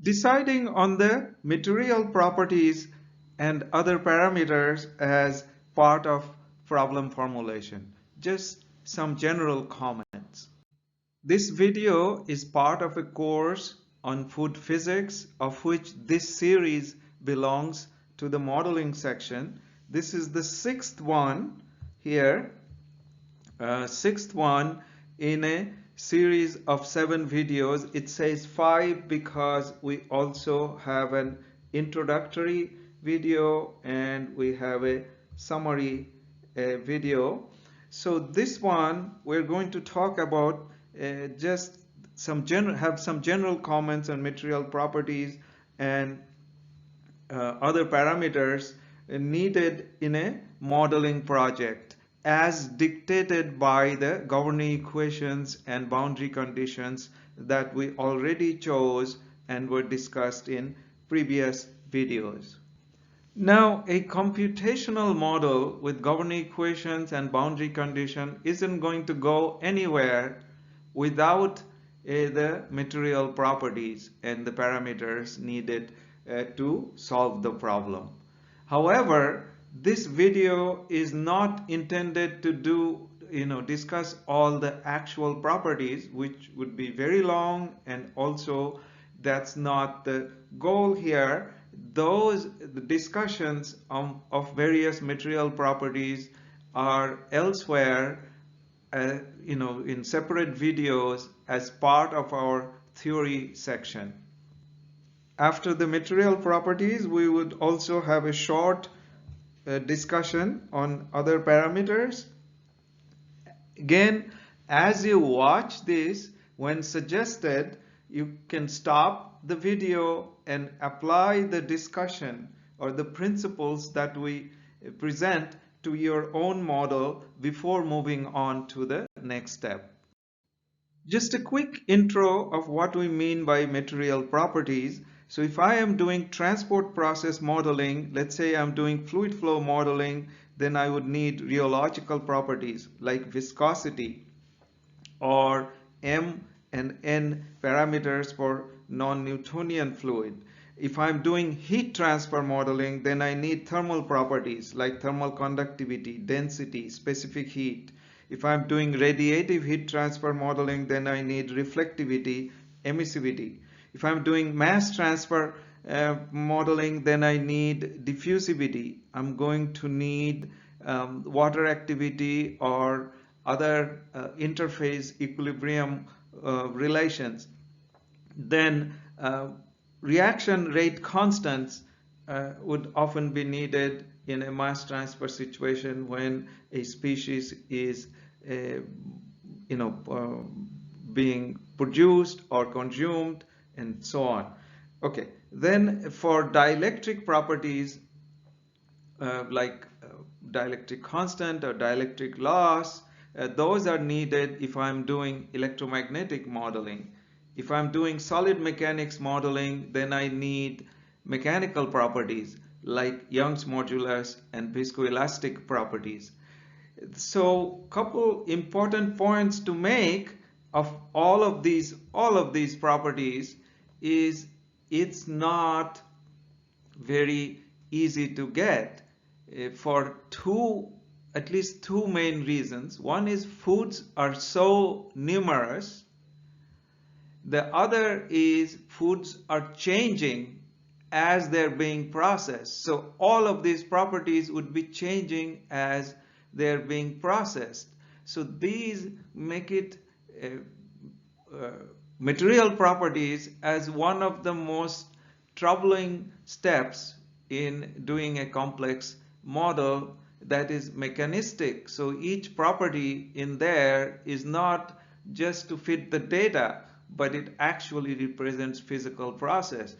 Deciding on the material properties and other parameters as part of problem formulation. Just some general comments. This video is part of a course on food physics, of which this series belongs to the modeling section. This is the sixth one here, sixth one in a series of 7 videos. It says 5 because we also have an introductory video and we have a summary video. So this one we're going to talk about just some general comments on material properties and other parameters needed in a modeling project as dictated by the governing equations and boundary conditions that we already chose and were discussed in previous videos. Now, a computational model with governing equations and boundary condition isn't going to go anywhere without the material properties and the parameters needed to solve the problem. However, this video is not intended to discuss all the actual properties, which would be very long, and also that's not the goal here. The discussions of various material properties are elsewhere, in separate videos as part of our theory section. After the material properties, we would also have a short discussion on other parameters. Again, as you watch this, when suggested, you can stop the video and apply the discussion or the principles that we present to your own model before moving on to the next step. Just a quick intro of what we mean by material properties. So if I am doing transport process modeling, let's say I'm doing fluid flow modeling, then I would need rheological properties like viscosity or M and N parameters for non-Newtonian fluid. If I'm doing heat transfer modeling, then I need thermal properties like thermal conductivity, density, specific heat. If I'm doing radiative heat transfer modeling, then I need reflectivity, emissivity. If I'm doing mass transfer modeling, then I need diffusivity. I'm going to need water activity or other interface equilibrium relations. Then reaction rate constants would often be needed in a mass transfer situation when a species is being produced or consumed and so on. Okay, then for dielectric properties like dielectric constant or dielectric loss, those are needed if I'm doing electromagnetic modeling. If I'm doing solid mechanics modeling, then I need mechanical properties like Young's modulus and viscoelastic properties. So couple important points to make of all of these properties is it's not very easy to get for at least two main reasons. One is foods are so numerous. The other is foods are changing as they're being processed. So all of these properties would be changing as they're being processed. So these make it material properties as one of the most troubling steps in doing a complex model that is mechanistic. So each property in there is not just to fit the data, but it actually represents physical process.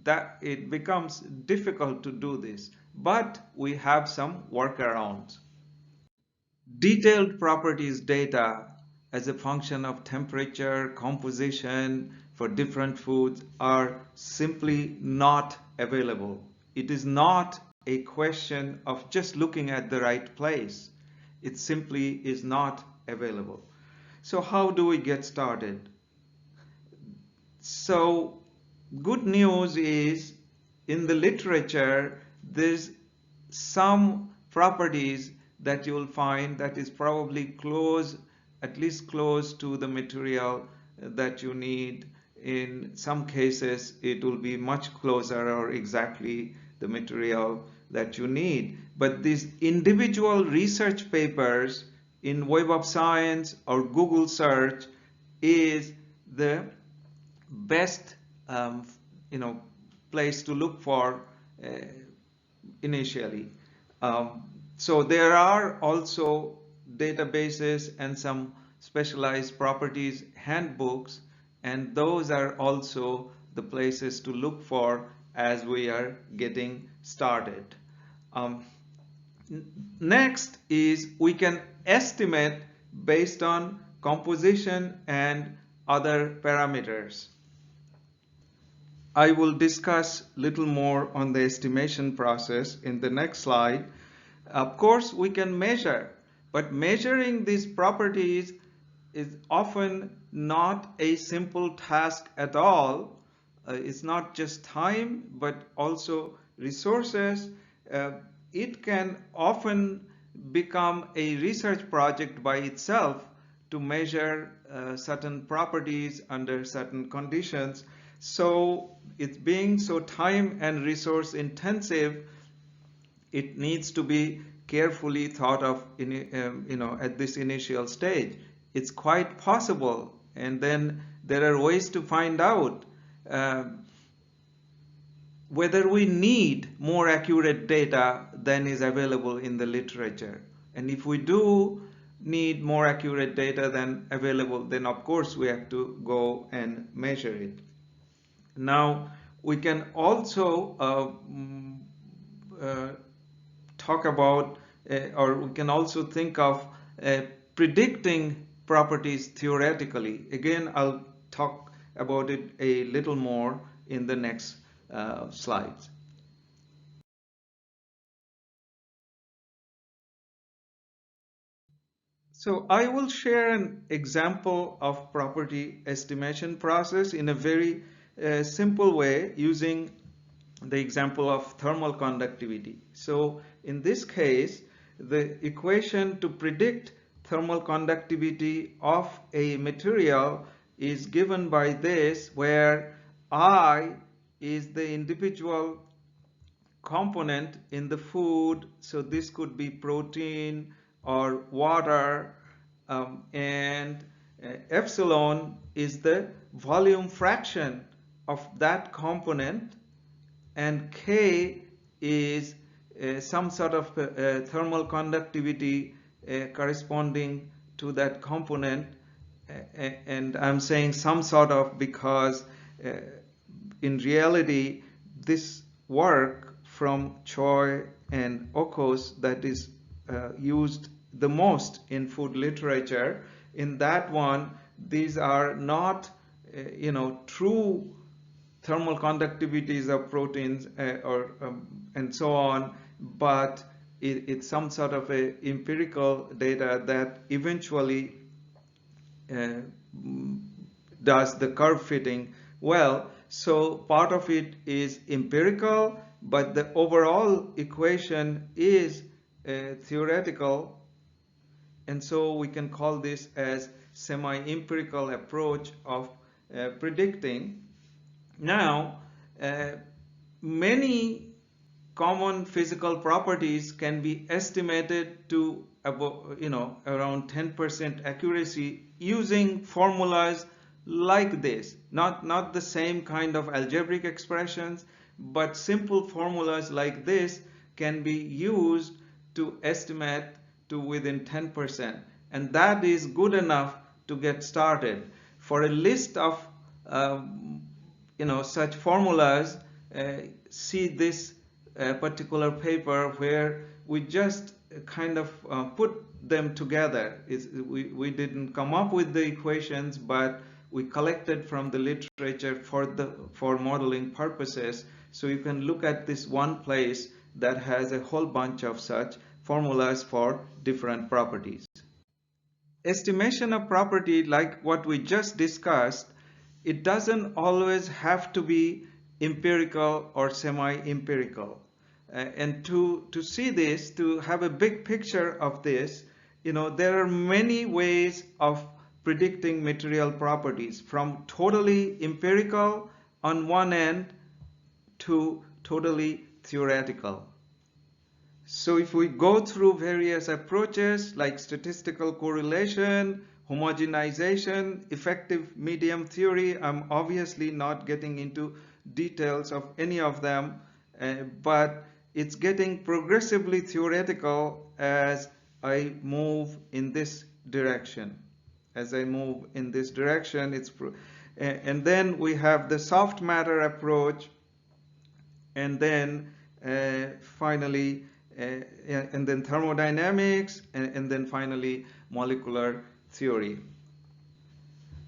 That it becomes difficult to do this, but we have some workarounds. Detailed properties data as a function of temperature, composition for different foods are simply not available. It is not a question of just looking at the right place. It simply is not available. So how do we get started? So good news is in the literature there's some properties that you'll find that is probably close, at least close to the material that you need. In some cases it will be much closer or exactly the material that you need. But these individual research papers in Web of Science or Google search is the best you know place to look for uh, initially. So there are also databases and some specialized properties handbooks, and those are also the places to look for as we are getting started. Um, Next is we can estimate based on composition and other parameters. I will discuss little more on the estimation process in the next slide. Of course, we can measure, but measuring these properties is often not a simple task at all. It's not just time, but also resources. Uh, it can often become a research project by itself to measure certain properties under certain conditions. So it's being so time and resource intensive, it needs to be carefully thought of at this initial stage. It's quite possible, and then there are ways to find out uh, whether we need more accurate data than is available in the literature. And if we do need more accurate data than available, then of course we have to go and measure it. Now, we can also uh, talk about, or we can also think of predicting properties theoretically. Again, I'll talk about it a little more in the next slides. So I will share an example of property estimation process in a very simple way using the example of thermal conductivity. So in this case, the equation to predict thermal conductivity of a material is given by this, where I is the individual component in the food. So this could be protein or water, and epsilon is the volume fraction of that component, and K is some sort of thermal conductivity corresponding to that component. And I'm saying some sort of because in reality this work from Choi and Okos that is used the most in food literature, in that one these are not true thermal conductivities of proteins and so on, but it's some sort of a empirical data that eventually uh, does the curve fitting well. So part of it is empirical, but the overall equation is theoretical, and so we can call this as semi-empirical approach of predicting. Now, many common physical properties can be estimated to about, around 10% accuracy using formulas like this. Not the same kind of algebraic expressions, but simple formulas like this can be used to estimate to within 10%. And that is good enough to get started. For a list of such formulas, see this particular paper where we just kind of put them together. We didn't come up with the equations, but we collected from the literature for modeling purposes. So you can look at this one place that has a whole bunch of such formulas for different properties. Estimation of property, like what we just discussed, it doesn't always have to be empirical or semi-empirical. And to see this, to have a big picture of this, there are many ways of predicting material properties, from totally empirical on one end to totally theoretical. So if we go through various approaches like statistical correlation, homogenization, effective medium theory, I'm obviously not getting into details of any of them, but it's getting progressively theoretical as I move in this direction. As I move in this direction, and then we have the soft matter approach, and then finally, and then thermodynamics, and then finally molecular theory.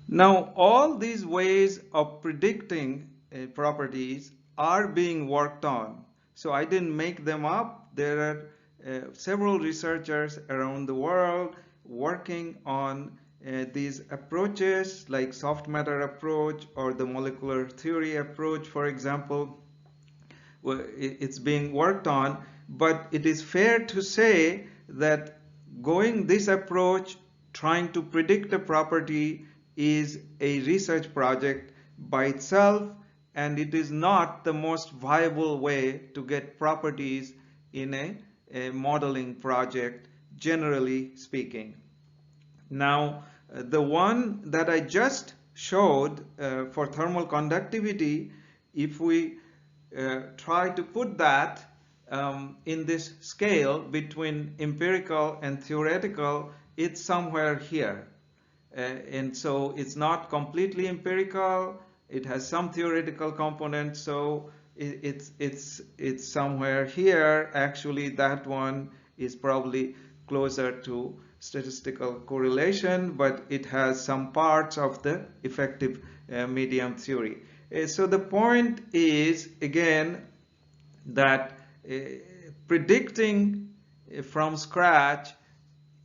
Now, all these ways of predicting properties are being worked on. So I didn't make them up. There are several researchers around the world working on these approaches, like soft matter approach or the molecular theory approach, for example. It's being worked on, but it is fair to say that going this approach, trying to predict a property, is a research project by itself, and it is not the most viable way to get properties in a modeling project, generally speaking. Now, the one that I just showed for thermal conductivity, if we try to put that in this scale between empirical and theoretical, it's somewhere here. And so it's not completely empirical. It has some theoretical components, so it's somewhere here. Actually, that one is probably closer to statistical correlation, but it has some parts of the effective medium theory. So the point is, again, that predicting from scratch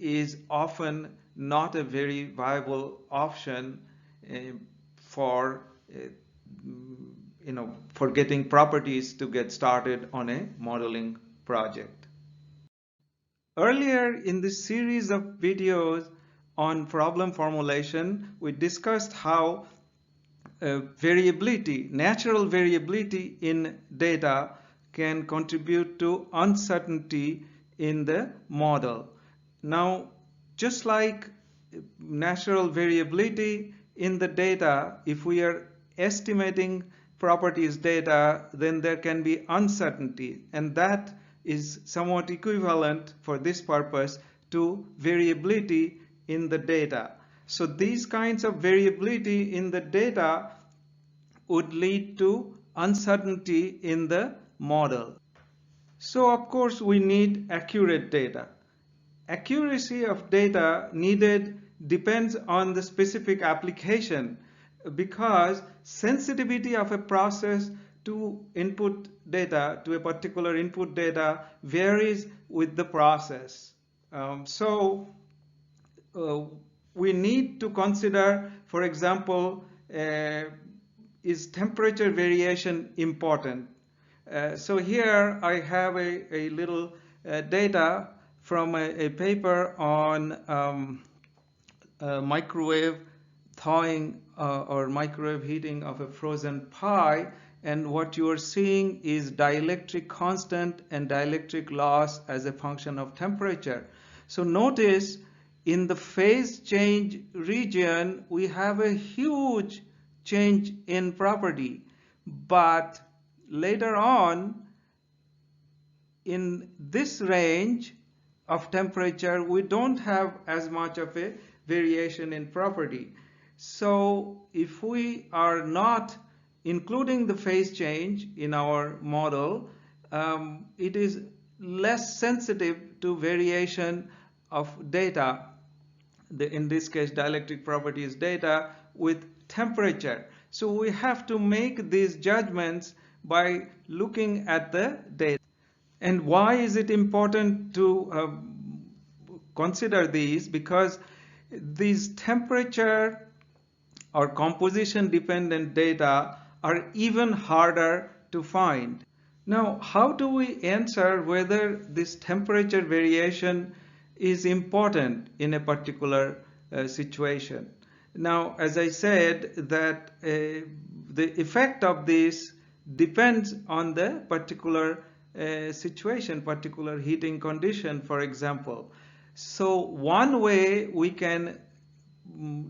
is often not a very viable option for for getting properties to get started on a modeling project. Earlier in this series of videos on problem formulation, we discussed how natural variability in data can contribute to uncertainty in the model. Now, just like natural variability in the data, if we are estimating properties data, then there can be uncertainty, and that is somewhat equivalent for this purpose to variability in the data. So these kinds of variability in the data would lead to uncertainty in the model. So of course we need accurate data. Accuracy of data needed depends on the specific application, because sensitivity of a process to input data, to a particular input data, varies with the process. We need to consider, for example, is temperature variation important? So here I have a little data from a paper on microwave thawing or microwave heating of a frozen pie, and what you are seeing is dielectric constant and dielectric loss as a function of temperature. So notice in the phase change region we have a huge change in property, but later on in this range of temperature we don't have as much of a variation in property. So if we are not including the phase change in our model, it is less sensitive to variation of data, in this case dielectric properties data, with temperature. So we have to make these judgments by looking at the data. And why is it important to consider these? Because these temperature or composition dependent data are even harder to find. Now, how do we answer whether this temperature variation is important in a particular situation? Now, as I said, that the effect of this depends on the particular situation, particular heating condition, for example. So one way we can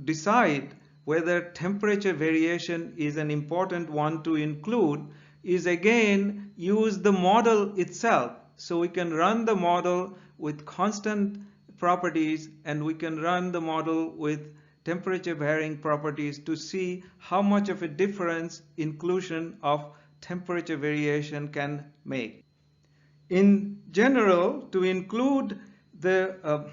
decide whether temperature variation is an important one to include is again use the model itself. So we can run the model with constant properties and we can run the model with temperature varying properties to see how much of a difference inclusion of temperature variation can make. In general, to include the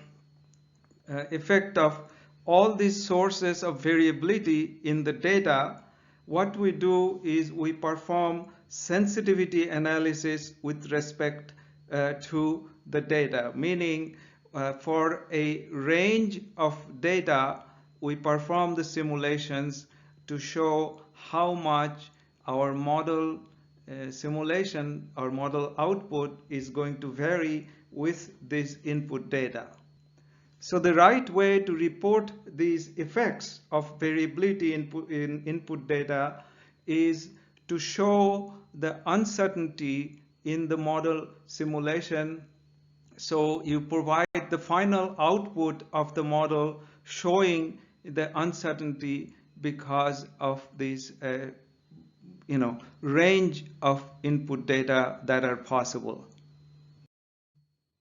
effect of all these sources of variability in the data, what we do is we perform sensitivity analysis with respect to the data, meaning for a range of data, we perform the simulations to show how much our model simulation or model output is going to vary with this input data. So the right way to report these effects of variability in input data is to show the uncertainty in the model simulation. So you provide the final output of the model showing the uncertainty because of this range of input data that are possible.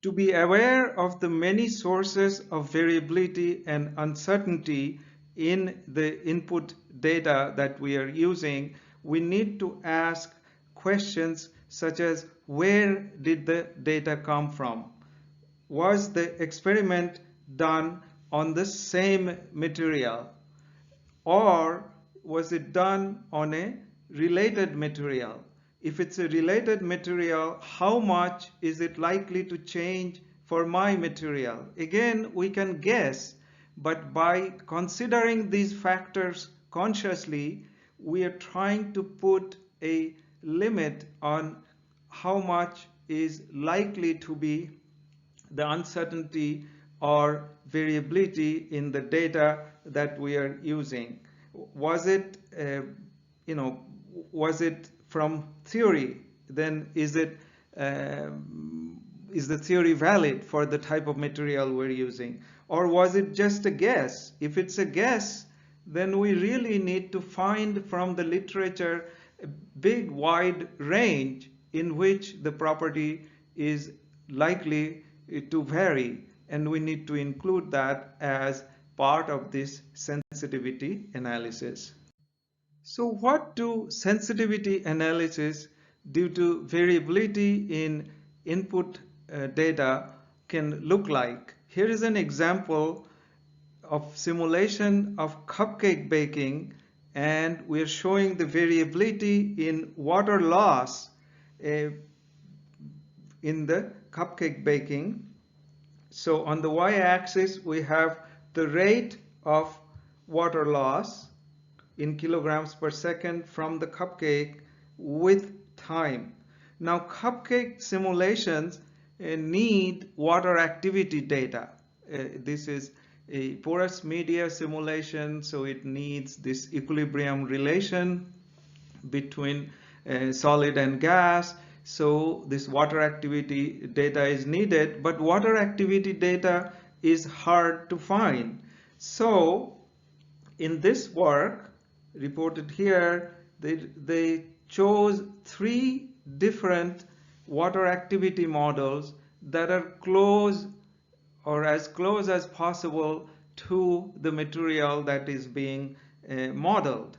To be aware of the many sources of variability and uncertainty in the input data that we are using, we need to ask questions such as, where did the data come from? Was the experiment done on the same material? Or was it done on a related material? If it's a related material, how much is it likely to change for my material? Again, we can guess, but by considering these factors consciously, we are trying to put a limit on how much is likely to be the uncertainty or variability in the data that we are using. Was it, was it from theory? Then is the theory valid for the type of material we're using? Or was it just a guess? If it's a guess, then we really need to find from the literature a big wide range in which the property is likely to vary, and we need to include that as part of this sensitivity analysis. So what do sensitivity analysis due to variability in input data can look like? Here is an example of simulation of cupcake baking, and we are showing the variability in water loss in the cupcake baking. So on the y-axis we have the rate of water loss in kilograms per second from the cupcake with time. Now cupcake simulations need water activity data. This is a porous media simulation, so it needs this equilibrium relation between solid and gas. So this water activity data is needed, but water activity data is hard to find. So in this work reported here, they chose 3 different water activity models that are close or as close as possible to the material that is being modeled.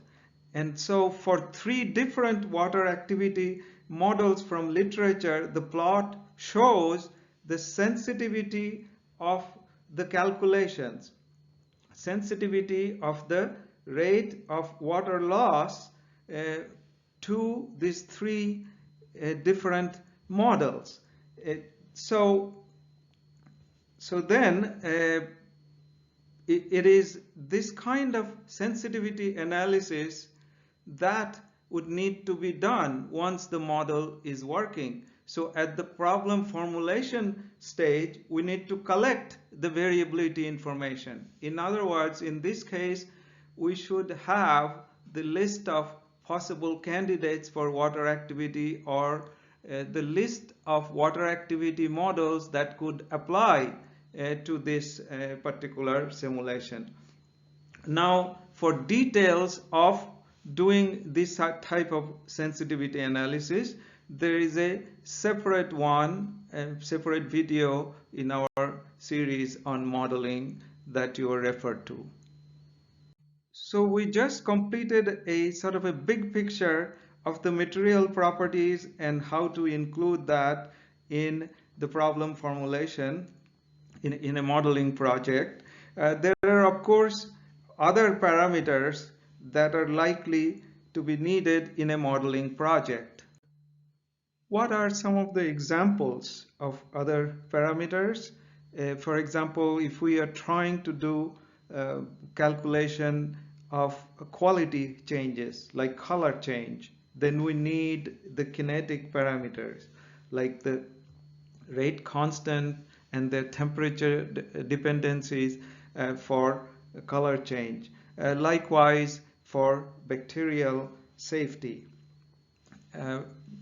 And so for 3 different water activity models from literature, the plot shows the sensitivity of the calculations, sensitivity of the rate of water loss to these 3 different models. So then it is this kind of sensitivity analysis that would need to be done once the model is working. So at the problem formulation stage, we need to collect the variability information. In other words, in this case, we should have the list of possible candidates for water activity, or the list of water activity models that could apply to this particular simulation. Now, for details of doing this type of sensitivity analysis, there is a separate separate video in our series on modeling that you are referred to. So we just completed a sort of a big picture of the material properties and how to include that in the problem formulation in a modeling project. There are, of course, other parameters that are likely to be needed in a modeling project. What are some of the examples of other parameters? For example, if we are trying to do calculation of quality changes like color change, then we need the kinetic parameters like the rate constant and the temperature dependencies for color change. Likewise, for bacterial safety.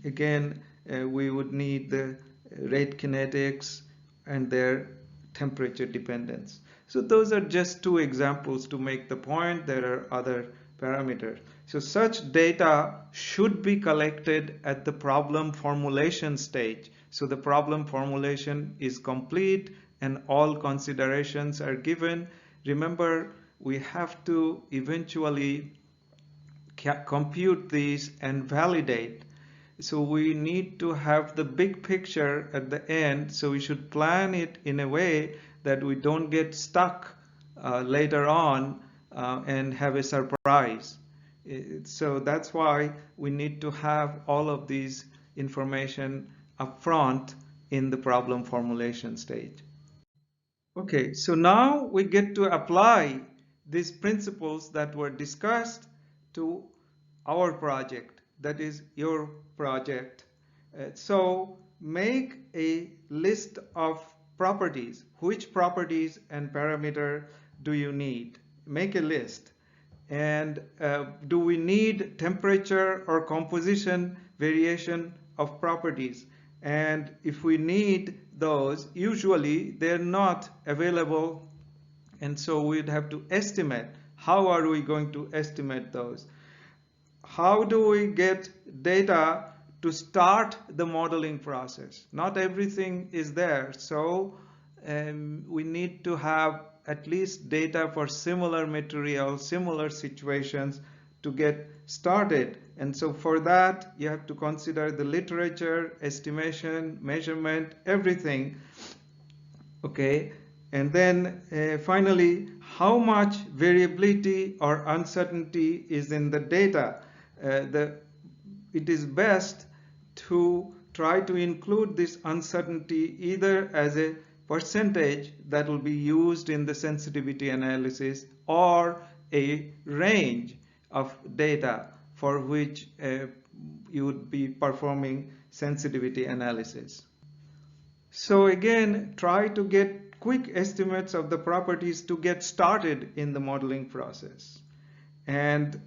Again, we would need the rate kinetics and their temperature dependence. So those are just two examples to make the point. There are other parameters. So such data should be collected at the problem formulation stage. So the problem formulation is complete and all considerations are given. Remember, we have to eventually compute these and validate. So we need to have the big picture at the end. So we should plan it in a way that we don't get stuck later on and have a surprise. So that's why we need to have all of these information up front in the problem formulation stage. Okay, so now we get to apply these principles that were discussed to our project, that is your project. So make a list of properties. Which properties and parameter do you need? Make a list. And do we need temperature or composition variation of properties? And if we need those, usually they're not available, and so we'd have to estimate. How are we going to estimate those? How do we get data to start the modeling process? Not everything is there, so we need to have at least data for similar material, similar situations to get started. And so for that, you have to consider the literature, estimation, measurement, everything. Okay, and then finally, how much variability or uncertainty is in the data? It is best to try to include this uncertainty either as a percentage that will be used in the sensitivity analysis or a range of data for which you would be performing sensitivity analysis. So again, try to get quick estimates of the properties to get started in the modeling process, and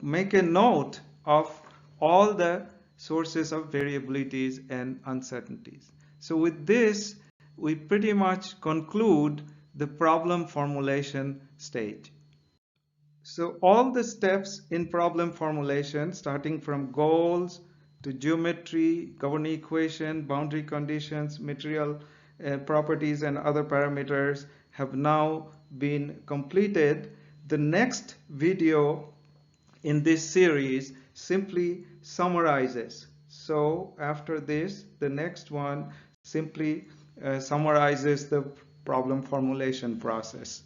make a note of all the sources of variabilities and uncertainties. So with this, we pretty much conclude the problem formulation stage. So all the steps in problem formulation, starting from goals to geometry, governing equation, boundary conditions, material properties, and other parameters, have now been completed. The next video in this series simply summarizes. So after this, the next one simply summarizes the problem formulation process.